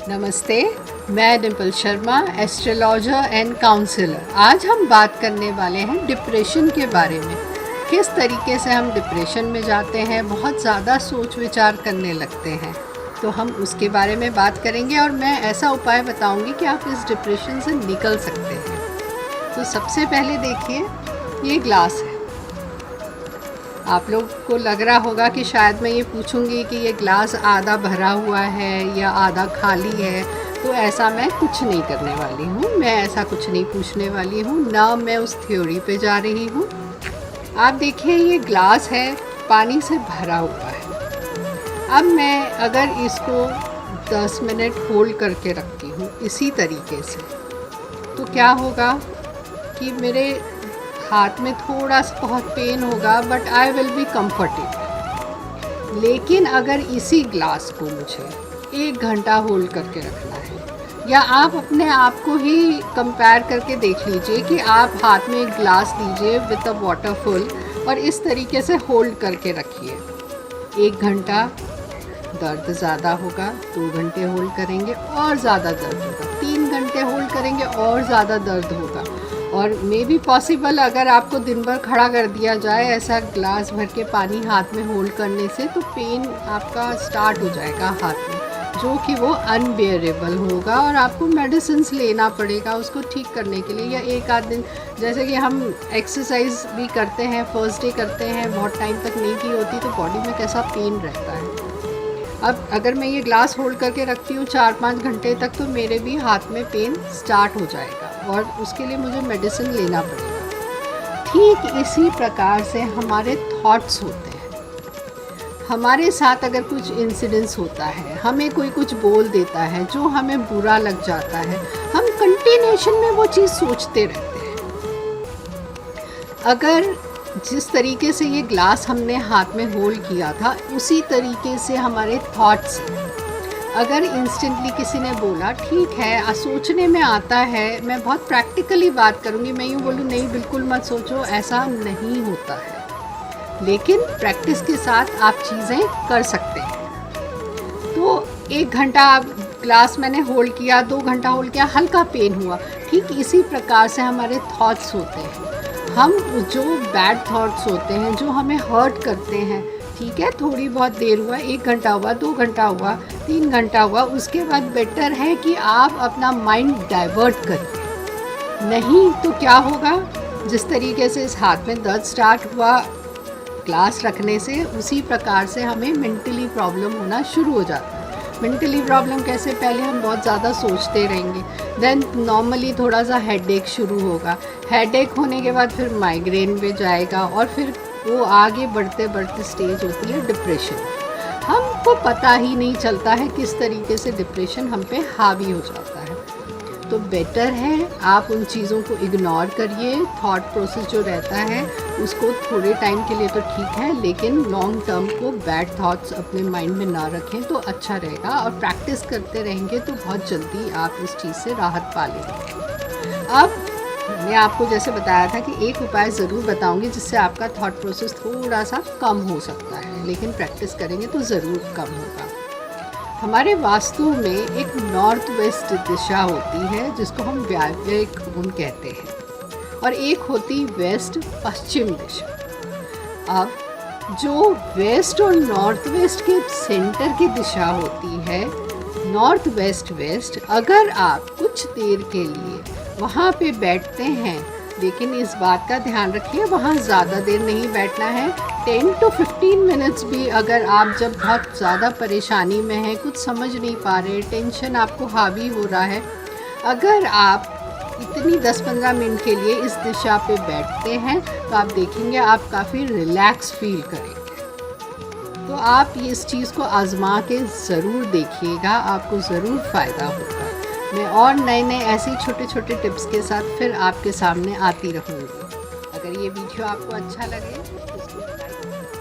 नमस्ते, मैं Dimple Sharma, astrologer and counsellor. आज हम बात करने वाले हैं डिप्रेशन के बारे में। किस तरीके से हम डिप्रेशन में जाते हैं, बहुत ज़्यादा सोच विचार करने लगते हैं, तो हम उसके बारे में बात करेंगे और मैं ऐसा उपाय बताऊंगी कि आप इस डिप्रेशन से निकल सकते हैं। तो सबसे पहले देखिए, ये ग्लास है। आप लोग को लग रहा होगा कि शायद मैं ये पूछूंगी कि ये ग्लास आधा भरा हुआ है या आधा खाली है, तो ऐसा मैं कुछ नहीं करने वाली हूँ। मैं ऐसा कुछ नहीं पूछने वाली हूँ, ना मैं उस थ्योरी पे जा रही हूँ। आप देखिए, ये ग्लास है, पानी से भरा हुआ है। अब मैं अगर इसको 10 मिनट होल्ड करके रखती हूँ इसी तरीके से, तो क्या होगा कि मेरे हाथ में थोड़ा सा बहुत पेन होगा, but I will be comfortable. लेकिन अगर इसी ग्लास को मुझे 1 घंटा होल्ड करके रखना है, या आप अपने आप को ही कंपेयर करके देख लीजिए कि आप हाथ में एक ग्लास लीजिए विद अ वाटर फुल और इस तरीके से होल्ड करके रखिए। 1 घंटा दर्द ज़्यादा होगा, 2 घंटे होल्ड करेंगे और ज़्यादा दर्द होगा, 3 घंटे होल्ड करेंगे और ज़्यादा दर्द होगा। और मे बी पॉसिबल अगर आपको दिन भर खड़ा कर दिया जाए ऐसा ग्लास भर के पानी हाथ में होल्ड करने से, तो पेन आपका स्टार्ट हो जाएगा हाथ में, जो कि वो अनबेयरेबल होगा और आपको मेडिसिन्स लेना पड़ेगा उसको ठीक करने के लिए। या एक आध दिन, जैसे कि हम एक्सरसाइज भी करते हैं, फर्स्ट डे करते हैं, बहुत टाइम तक नहीं की होती, तो बॉडी में कैसा पेन रहता है। अब अगर मैं ये ग्लास होल्ड करके रखती हूँ 4-5 घंटे तक, तो मेरे भी हाथ में पेन स्टार्ट हो जाएगा और उसके लिए मुझे मेडिसिन लेना पड़ेगा। ठीक इसी प्रकार से हमारे थॉट्स होते हैं। हमारे साथ अगर कुछ इंसिडेंट्स होता है, हमें कोई कुछ बोल देता है जो हमें बुरा लग जाता है, हम कंटिन्यूएशन में वो चीज़ सोचते रहते हैं। अगर जिस तरीके से ये ग्लास हमने हाथ में होल्ड किया था, उसी तरीके से हमारे थॉट्स हैं। अगर इंस्टेंटली किसी ने बोला, ठीक है, सोचने में आता है, मैं बहुत प्रैक्टिकली बात करूँगी, मैं यूँ बोलूँ नहीं बिल्कुल मत सोचो, ऐसा नहीं होता है। लेकिन प्रैक्टिस के साथ आप चीज़ें कर सकते हैं। तो 1 घंटा ग्लास मैंने होल्ड किया, 2 घंटा होल्ड किया, हल्का पेन हुआ। ठीक इसी प्रकार से हमारे थॉट्स होते हैं। हम जो बैड थॉट्स होते हैं, जो हमें हर्ट करते हैं, ठीक है, थोड़ी बहुत देर हुआ, 1 घंटा हुआ, 2 घंटा हुआ, 3 घंटा हुआ, उसके बाद बेटर है कि आप अपना माइंड डाइवर्ट करिए। नहीं तो क्या होगा, जिस तरीके से इस हाथ में दर्द स्टार्ट हुआ ग्लास रखने से, उसी प्रकार से हमें मेंटली प्रॉब्लम होना शुरू हो जाता है। मेंटली प्रॉब्लम कैसे, पहले हम बहुत ज़्यादा सोचते रहेंगे, देन नॉर्मली थोड़ा सा हेडेक शुरू होगा, हेडेक होने के बाद फिर माइग्रेन पे जाएगा और फिर वो आगे बढ़ते बढ़ते स्टेज होती है डिप्रेशन। हमको पता ही नहीं चलता है किस तरीके से डिप्रेशन हम पे हावी हो जाता है। तो बेटर है आप उन चीज़ों को इग्नोर करिए। थॉट प्रोसेस जो रहता है उसको थोड़े टाइम के लिए तो ठीक है, लेकिन लॉन्ग टर्म को बैड थॉट्स अपने माइंड में ना रखें तो अच्छा रहेगा। और प्रैक्टिस करते रहेंगे तो बहुत जल्दी आप इस चीज़ से राहत पा लेंगे। अब मैं आपको जैसे बताया था कि एक उपाय ज़रूर बताऊंगी जिससे आपका थॉट प्रोसेस थोड़ा सा कम हो सकता है, लेकिन प्रैक्टिस करेंगे तो ज़रूर कम होगा। हमारे वास्तु में एक नॉर्थ वेस्ट दिशा होती है जिसको हम व्यावहारिक कोण कहते हैं, और एक होती वेस्ट पश्चिम दिशा। अब जो वेस्ट और नॉर्थ वेस्ट के सेंटर की दिशा होती है, नॉर्थ वेस्ट वेस्ट, अगर आप कुछ देर के लिए वहाँ पे बैठते हैं, लेकिन इस बात का ध्यान रखिए वहाँ ज़्यादा देर नहीं बैठना है। 10 to 15 मिनट्स भी, अगर आप जब बहुत ज़्यादा परेशानी में हैं, कुछ समझ नहीं पा रहे, टेंशन आपको हावी हो रहा है, अगर आप इतनी 10-15 मिनट के लिए इस दिशा पे बैठते हैं तो आप देखेंगे आप काफ़ी रिलैक्स फील करेंगे। तो आप इस चीज़ को आज़मा के ज़रूर देखिएगा, आपको ज़रूर फ़ायदा होगा। मैं और नए ऐसे छोटे छोटे टिप्स के साथ फिर आपके सामने आती रहूँगी। अगर ये वीडियो आपको अच्छा लगे